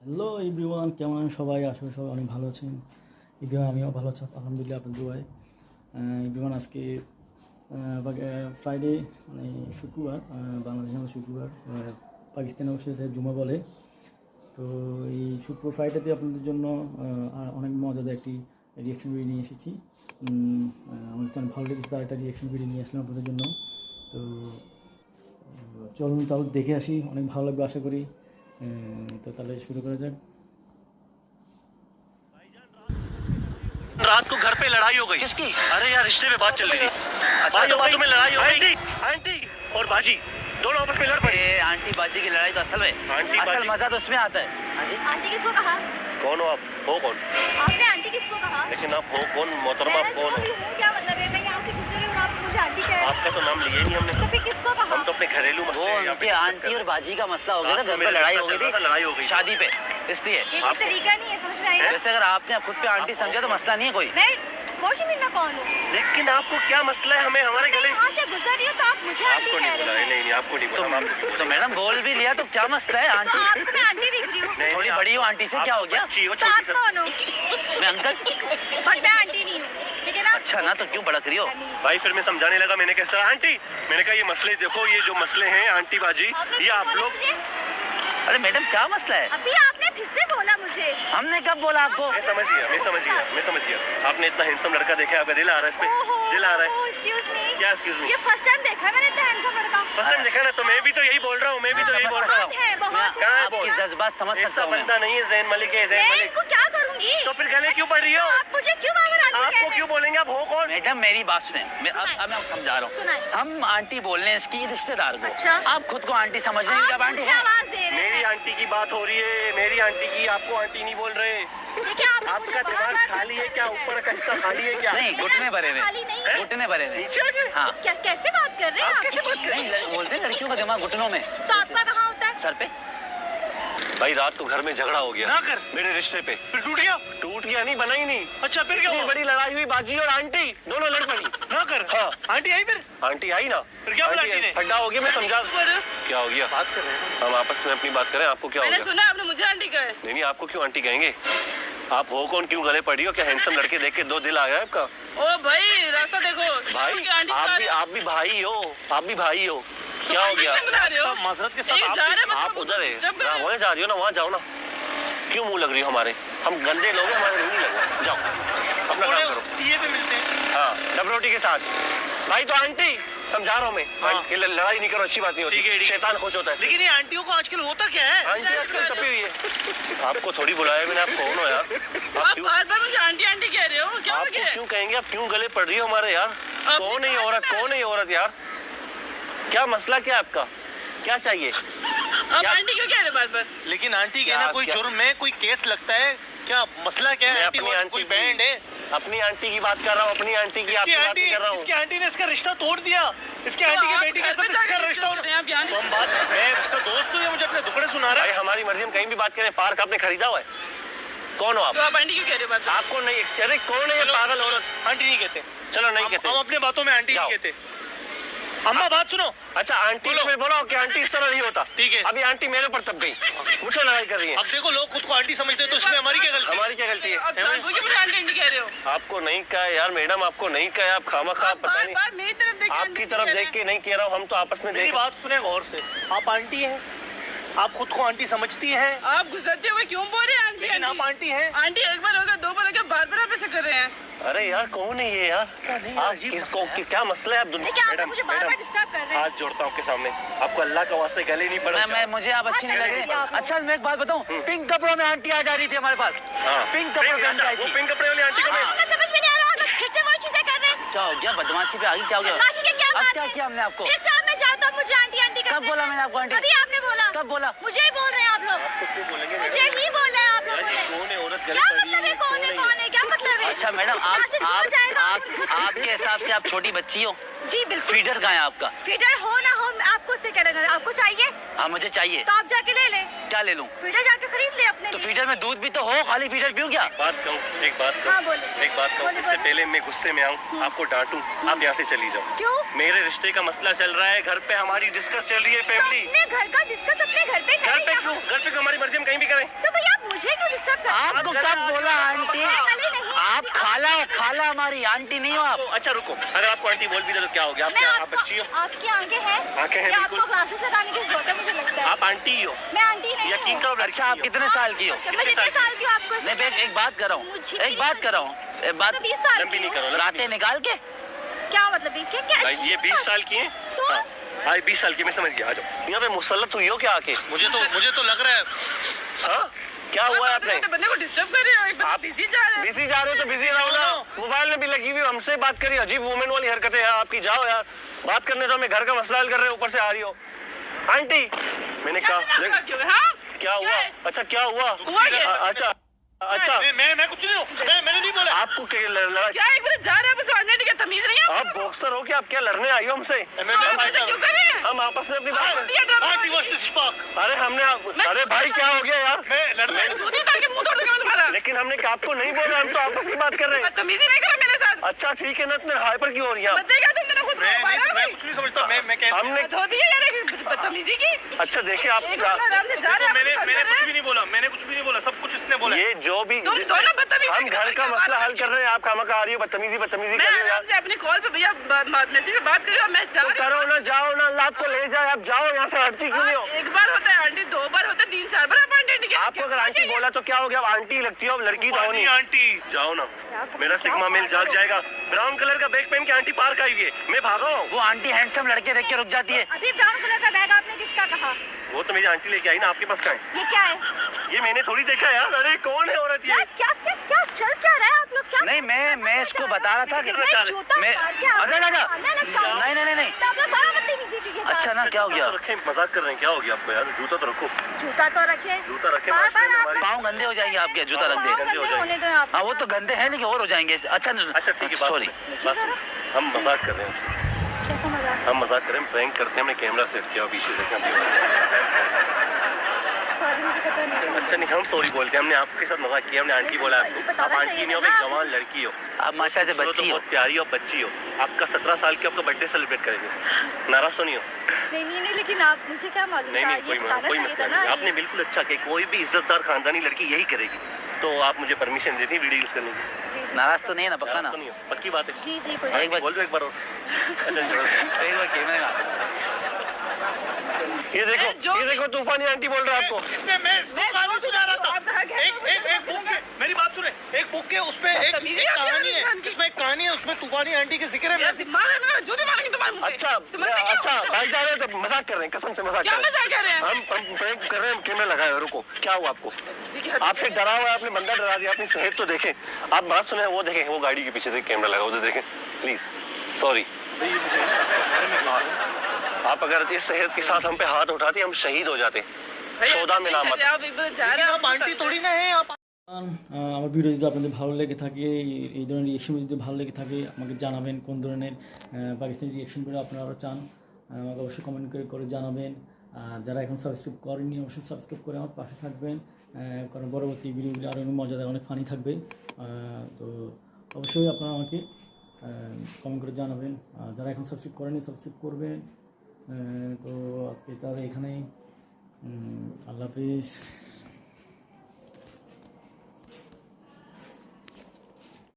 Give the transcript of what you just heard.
Hello everyone, কেমন সবাই? আসলে সবাই অনেক ভালো আছেন। এভরিওয়ান আমিও ভালো আছি আলহামদুলিল্লাহ, আপনার দুয়ায়। এভরিওয়ান আজকে ফ্রাইডে, মানে শুক্রবার, বাংলাদেশে আমরা শুক্রবার, পাকিস্তানে অবশ্যই এটা জুমা বলে। তো এই শুক্র ফ্রাইডেতে আপনাদের জন্য অনেক মজাদার একটি রিয়াকশন ভিডিও নিয়ে এসেছি। আমাদের চ্যানেল ভালো লেগেছে, তার একটা রিয়াকশন ভিডিও নিয়ে আসলাম আপনাদের জন্য। তো চলুন তাহলে দেখে আসি, অনেক ভালো লাগবে আশা করি। তো তাহলে শুরু করা যাক। रात को घर पे लड़ाई हो गई। किसकी? अरे यार रिश्ते में बात चल रही थी। अच्छा, तो बातों में लड़ाई हो गई। आंटी और बाजी दोनों आपस में लड़ पड़े। आंटी बाजी की लड़ाई तो असल में आंटी असल बाजी। मजा तो उसमें आता है। हाँ जी। आंटी किसको कहा? कौन हो आप? हो कौन? आपने आंटी किसको कहा? लेकिन आप हो कौन मोहतरमा? आप मैं कौन जो हो? भी हूँ, क्या मतलब है? मैं यहाँ से गुजर रही हूँ और आप मुझे आंटी कह रहे आपका तो नाम लिया ही नहीं हमने। हैं? तो फिर किसको कहा? हम तो अपने घरेलू वो मसले यहाँ पे उनकी discuss आंटी कर और रहे बाजी का मसला हो गया था, रात को घर पे मेरे लड़ाई साथ हो गई चल रहा था, लड़ाई हो गई थी थी। शादी पे, इसलिए। ये कोई तरीका नहीं है, समझ में आया? वैसे अगर आपने खुद पे आंटी समझा तो मसला नहीं है कोई। मैं मोशमिना कौन हूँ? हैं। लेकिन आपको क्या मसला है? हमें हमारे मैं गले यहाँ से गुजर रही हूँ तो आप मुझे आंटी आपको कह नहीं बोला रहे है। हैं। नहीं नहीं आपको नहीं बोला। हम आपको तो मैडम बोल भी लिया तो क्या मसला है? तो आंटी आपको मैं आंटी दिख रही हूँ। नहीं, थोड़ी आप- बड़ी हो आंटी से, आप क्या हो गया? बच्ची हो, तो आप छोटी सी। कौन हो? मैं अंकल। बट मैं आंटी नहीं हूँ, ठीक है ना? अच्छा ना, तो क्यों भड़क रही हो? भाई फिर मैं समझाने लगा, मैंने कैसा आंटी, मैंने कहा ये मसले देखो, ये जो मसले हैं आंटी बाजी, आपने ये क्यों आप बोला लोग। मुझे? अरे मैडम क्या मसला है? अभी आपने फिर से बोला मुझे। हमने कब बोला आपको? मैं समझ गया, मैं समझ गया, मैं समझ गया। आपने इतना हैंडसम लड़का देखा, आपका दिल आ रहा है इस पे, दिल आ रहा है। Excuse me. क्या excuse me? ये फर्स्ट टाइम देखा है मैंने इतना हैंडसम लड़का। फर्स्ट टाइम देखा ना, तो मैं भी तो यही बोल रहा हूँ, मैं भी तो यही बोल रहा हूँ। बहुत है, बहुत मैं है। कहाँ है आपकी बोल? जज्बात समझ सकता ऐसा हूँ मैं। बंदा नहीं है जैन मलिक है, जैन मैं मलिक। इनको क्या करूंगी? तो फिर गले क्यों पड़ रही हो? आप मुझे क्यों बार-बार आंटी कह आपको रहे क्यों हैं? बोलेंगे? आप हो कौन? मैडम मेरी बात सुने, अब मैं आपको समझा रहा सुनाइए। हूँ। हम आंटी बोल रहे हैं इसकी रिश्तेदार को। अच्छा। आप खुद को आंटी समझ रहे हैं कि आप आप आंटी मुझे हैं? आवाज दे रहे मेरी हैं। आंटी की बात हो रही है, मेरी आंटी की, आपको आंटी नहीं बोल रहे। देखिए आपने मुझे आपका दिमाग बार-बार खाली है क्या? ऊपर का हिस्सा खाली है क्या? नहीं, घुटने भरे हुए, खाली नहीं है। घुटने भरे हुए। नीचे आ गए? हाँ। क्या कैसे बात कर रहे हैं आप आप? कैसे बात कर रहे नहीं, बोलते हैं लड़कियों का दिमाग घुटनों में, तो आपका कहाँ होता है? सर पे। भाई रात को घर में झगड़ा हो गया। ना कर। मेरे रिश्ते पे। फिर टूट गया। टूट गया नहीं, बना ही नहीं। अच्छा फिर क्या इतनी हुआ? बड़ी लड़ाई हुई, बाजी और आंटी दोनों लड़ पड़ी। ना कर। हाँ। आंटी आई फिर? आंटी आई ना, फिर क्या बोला आंटी ने? खड्डा हो गया, मैं समझा। क्या हो गया? बात कर रहे हैं हम आपस में, अपनी बात करें। आपको क्या हो मैंने गया? सुना आपने मुझे आंटी कहा है। नहीं नहीं, आपको क्यों आंटी कहेंगे? आप हो कौन? क्यों गले पड़ी हो? क्या हैंडसम लड़के देख के दो दिल आ गया आपका? ओ भाई रास्ता देखो। भाई क्योंकि आंटी आप भी भाई हो, आप भी भाई हो। क्या हो गया? बना रहे हो? सब माजरत के साथ एक आप जा रहे हैं, आप मतलब उधर है, डिस्टर्ब कर रहे हो। वहाँ जा रही हो ना, वहाँ जाओ ना। क्यों मुंह लग रही हो हमारे? हम गंदे लोग हैं, हमारे मुंह नहीं लग। जाओ अपना काम करो। ये पे मिलते हैं। हाँ, डब रोटी के साथ। भाई तो आंटी समझा रहा हूँ मैं। हाँ। ये लड़ाई नहीं करो, अच्छी बात नहीं होती। ठीक है, ठीक है। शैतान खुश होता है। लेकिन ये आंटियों को आजकल होता क्या है? आंटी आजकल तपी हुई है। आपको थोड़ी बुलाया मैंने, आप कौन हो यार? आप आप क्यों बार बार मुझे आंटी आंटी कह रहे हो, क्या हो आपको गया? क्यों कहेंगे? आप क्यों गले पड़ रही हो हमारे यार? आपने कौन है ये कहा औरत? था। कौन है ये औरत यार? क्या मसला क्या है आपका? क्या चाहिए? आप क्या- आंटी क्यों कह रहे हो बार बार? लेकिन आंटी क्या- कहना कोई क्या- जुर्म है, कोई केस लगता है क्या? मसला क्या मैं है? अपनी आंटी आंटी कोई की- बैंड है? अपनी आंटी की बात कर रहा हूँ, अपनी आंटी की, आपकी बात नहीं कर रहा हूँ। इसकी आंटी ने इसका रिश्ता तोड़ दिया। इसकी आंटी के आप बेटी के घर साथ पे इसका जाके रिश्ता discuss कर रहे हैं, आप यहाँ तो हम बात, मैं उसका दोस्त हूँ, ये मुझे अपने दुखड़े सुना रहा भाई है। हमारी मर्जी, हम कहीं भी बात करें। पार्क आपने खरीदा हुआ है? कौन हो आप? तो आप आंटी क्यों कह रहे हो बार बार? आपको नहीं, अरे कौन है ये पागल औरत? आंटी नहीं कहते। चलो नहीं हम कहते। अपने बातों में आंटी जाओ। नहीं कहते। अम्मा बात सुनो। अच्छा आंटी बोलो। को मैं बोला कि आंटी इस तरह नहीं होता। ठीक है। अभी आंटी मेरे ऊपर तब गई, मुझसे लड़ाई कर रही है। अब देखो लोग खुद को आंटी समझते हैं तो इसमें हमारी क्या गलती? हमारी क्या गलती है? आप जानबूझ के मुझे आंटी आंटी कह रहे हो। आपको नहीं कहा यार मैडम, आपको नहीं कहा। आप खामखा आप पता बार नहीं, बार मेरी तरफ देख के आपकी आंटी तरफ कह रहे देख के नहीं कह रहा हूँ। हम तो आपस में मेरी देख। बात सुने गौर से। आप आंटी हैं, आप खुद को आंटी समझती हैं, हैं। आप गुजरते हुए क्यों बोल रहे हैं आंटी लेकिन आप आंटी? आंटी हैं। आंटी एक बार होगा, दो बार होगा, बार बार आप ऐसे कर रहे हैं। अरे यार कौन है ये यार? नहीं यार, आप अजीब इसको मसला है। क्या मसला है? आप दुनिया देखिए आप मुझे बार-बार डिस्टर्ब कर रहे हैं। हाथ जोड़ता हूँ आपके सामने, आपको अल्लाह का वास्ते गले नहीं पड़ा। मैं मुझे आप अच्छी नहीं लग रही। अच्छा मैं एक बात बताऊं, पिंक कपड़ों में आंटी आ जा रही थी हमारे पास। हाँ। पिंक कपड़ों में आंटी आई वो थी। पिंक कपड़े वाली आंटी को मैं आपको समझ में नहीं आ रहा, आप फिर से वही चीजें कर रहे हैं। क्या हो गया? बदमाशी पे आ गई? क्या हो गया? बदमाशी के क्या अब बात क्या है? किया हमने आपको? फिर से आप मैं जाता हूँ मुझे आंटी आंटी करते कब बोला मैंने आपको आंटी? अभी आपने बोला। कब बोला? मुझे ही बोल रहे हैं आप लोग। आपको क्यों बोलेंगे? मुझे ही बोल रहे हैं आप लोग। कौन है औरत? गले क्या पड़ी मतलब है? है, कौन है? कौन है? क्या मतलब है? अच्छा मैडम, यहाँ से दूर जाएगा आपके हिसाब से आप छोटी बच्ची हो। जी बिल्कुल। फीडर कहाँ है आपका? फीडर हो ना हो आपको उससे क्या करना? आपको चाहिए हाँ मुझे चाहिए। तो आप जाके ले लें। क्या ले लूं? फीडर जाके खरीद ले अपने तो लिए। फीडर में दूध भी तो हो, खाली फीडर पीऊं क्या? बात कहूँ, एक बात हाँ, कहूँ, बोलिए। एक बात कहूँ। बोलिए, इससे बोलिए। पहले मैं गुस्से में आऊँ, आपको डांटूं, आप यहाँ से चली जाओ। क्यों? मेरे रिश्ते का मसला चल रहा है, घर पे हमारी डिस्कस चल रही है, तो फैमिली। अपने घर का डिस्कस अपने घर पे घर करें। पे क्यों? घर पे क्यों? हमारी मर्जी, हम कहीं भी करें। तो भैया आप कब बोला आंटी? आप खाला है, खाला हमारी, आंटी नहीं हो आप। अच्छा रुको, अगर आपको आंटी बोल भी दे तो क्या हो गया? आप मैं क्या आप बच्ची हो? आपकी आंखें हैं। आंखें हैं, ये बिल्कुल। आपको ग्लासेस लगाने की जरूरत है, मुझे लगता है। आप आंटी ही हो। मैं आंटी नहीं यकीन हूँ। करो, अच्छा आप कितने साल की हो? मैं जितने साल की हूँ आपको नहीं मैं एक बात कर रहा हूँ, मुझे एक बात कर रहा हूँ, एक बात। तो 20 साल लंबी की नहीं हूँ। करो, रातें निकाल के। क्या मतलब ये? क्या क्या भाई ये अजीब 20 बात- साल की हैं। तो? हाँ, हाँ 20 साल की, मैं समझ गया। आ जाओ यहाँ पे मुसल्लत हुई हो क्या आके? मुझे तो लग रहा है। हाँ क्या हुआ है आपने? बंदे को डिस्टर्ब कर रहे हो, एक बंदा बिजी जा रहा है। बिजी जा रहे हो तो बिजी रहो ना, मोबाइल में भी लगी हुई हो, हमसे बात करिए। अजीब वुमेन वाली हरकतें हैं आपकी, जाओ यार बात करने दो। हमें घर का मसला हल कर रहे हो, ऊपर से आ रही हो। आंटी मैंने कहा हाँ? क्या हुआ? है? अच्छा क्या हुआ? हुआ क्या? अच्छा अच्छा मैं कुछ नहीं हूँ, मैंने नहीं बोला। आपको क्या लड़ाई? क्या एक मिनट जा रहा है, उसको आने की तमीज नहीं है? आप बॉक्सर हो क्या? आप क्या लड़ने आई हो हमसे? आप ऐसे क्यों कर रहे हैं? हम आपस में अपनी बात दिया ड्रामा। अरे हमने अरे भाई क्या हो गया यार? दूध उतार के मुंह तोड़ दूंगा तुम्हारा। लेकिन हमने आपको नहीं बोला, हम तो आपस की बात कर रहे हैं। बदतमीजी नहीं करो मेरे साथ। अच्छा ठीक है ना, इतने हाइपर क्यों हो रही है आप? बताइएगा तुमने खुद को मोबाइल में कुछ नहीं समझता। मैं कह हमने धो दिया यार एक बदतमीजी की। अच्छा देखिए आप एक बंदा आराम से जा रहा है, मैंने कुछ भी नहीं बोला, मैंने कुछ भी नहीं बोला, सब कुछ इसने बोला। ये जो भी तुम सोना बदतमीजी हम घर का मसला हल कर रहे हैं, आप खामखा आ रही हो, बदतमीजी मैं कर रही हो आराम यार। से अपनी कॉल पे भैया मैसेज पे बात करी और मैं जा तो रही करो ना, जाओ ना, अल्लाह आपको ले जाए, आप जाओ यहाँ से, हटती क्यों नहीं हो? हूँ। एक बार होता है आंटी, 2 बार होता है, 3 4 बार आप आंटी के आपको अगर आंटी बोला तो क्या हो गया? अब आंटी लगती हो, अब लड़की तो हो नहीं। आंटी जाओ ना, मेरा सिग्मा मेल जाग जाएगा। ब्राउन कलर का बैग पहन के आंटी पार्क आई हुई है, मैं भाग रहा हूँ। वो आंटी हैंडसम लड़के देख के रुक जाती है। अभी ब्राउन कलर का बैग आपने किसका कहा? वो तो मेरी आंटी लेके आई ना, आपके पास कहाँ है? ये क्या है? ये मैंने थोड़ी देखा यार। अरे कौन है औरत ये? यार क्या क्या क्या चल क्या रहा है? आप लोग क्या नहीं मैं इसको बता रहा था कि मैं जूता मैं उतार के आपको अगर मारने लगता हूँ। नहीं तो आप लोग बड़ा बदतमीजी की के अच्छा ना, क्या हो गया? तो रखें, मजाक कर रहे हैं, क्या हो गया आपको यार? जूता तो रखो। जूता तो रखे। जूता रखे, बार मास्टर बार ने आप हमारे- पाँव गंदे हो जाएंगे आपके, जूता रख पाँव दे। गंदे होने दो आप। हाँ वो तो गंदे हैं लेकिन और हो जाएंगे। अच्छा अच्छा ठीक है, सॉरी। हम मजाक कर रहे हैं, कैसा मजाक? हम मजाक कर रहे हैं, प्रैंक करते हैं। हमने कैमरा सेट किया पीछे से। सॉरी मुझे पता नहीं था। अच्छा नहीं, हम सॉरी बोलते हैं, हमने आपके साथ मजाक किया। हमने आंटी बोला आपको, आप आंटी नहीं हो, आप एक जवान लड़की हो, आप माशाल्लाह से तो बच्ची हो। बहुत प्यारी हो, बच्ची हो। आपका 17 साल की, आपका बर्थडे सेलिब्रेट करेंगे, नाराज तो नहीं हो? नहीं लेकिन आप मुझे क्या मालूम नहीं था? नहीं, ये कोई बताना कोई चाहिए मसला था ना। नहीं। आपने बिल्कुल अच्छा किया, कोई भी इज्जतदार खानदानी लड़की यही करेगी। तो आप मुझे परमिशन देती वीडियो यूज करने की? जी जी नाराज तो नहीं है ना? पक्का ना? नाराज तो नहीं हो? पक्की बात है। जी जी कोई एक बार बोल दो एक बार और। अच्छा चलो। एक बार कैमरे में आ। ये देखो तूफानी आंटी बोल रहा है आपको। मैं इसको कहानी सुना रहा था। एक बुक के, मेरी बात सुने, एक बुक के उस पे एक कहानी है, इसमें एक कहानी है, उसमें तूफानी आंटी के जिक्र है। मेरा दिमाग है, मैं जूते मारेंगे तुम्हारे मुंह पे। अच्छा समझते क्या अच्छा हो? भाई जा रहे हैं तो मजाक कर रहे हैं, कसम से मजाक क्या कर रहे मजाक कर रहे हैं? हैं। हम प्रैंक कर रहे हैं, कैमरा लगाए हुए। रुको, क्या हुआ आपको? आपसे डरा हुआ है, आपने बंदा डरा दिया, अपनी सेहत तो देखें। आप बात सुने, वो देखें, वो गाड़ी के पीछे से कैमरा लगा, उधर देखें प्लीज। सॉरी, आप अगर इस सेहत के साथ हम पे हाथ उठाते हम शहीद हो जाते। সৌদা में नाम आता। आप एक बार जा रहे हो, आप आंटी थोड़ी ना है आप। আমার ভিডিও যদি আপনাদের ভালো লেগে থাকে, এই ধরনের রিয়েকশন যদি ভালো লেগে থাকে আমাকে জানাবেন। কোন ধরনের পাকিস্তানি রিয়েকশন করে আপনারা চান আমাকে অবশ্যই কমেন্ট করে জানাবেন। আর যারা এখন সাবস্ক্রাইব করেননি অবশ্যই সাবস্ক্রাইব করে আমার পাশে থাকবেন, কারণ পরবর্তী ভিডিওগুলি আরও মজাদার, অনেক ফানি থাকবে। তো অবশ্যই আপনারা আমাকে কমেন্ট করে জানাবেন। আর যারা এখন সাবস্ক্রাইব করেননি সাবস্ক্রাইব করবেন। তো আজকে তাহলে এখানেই, আল্লাহ হাফিজ।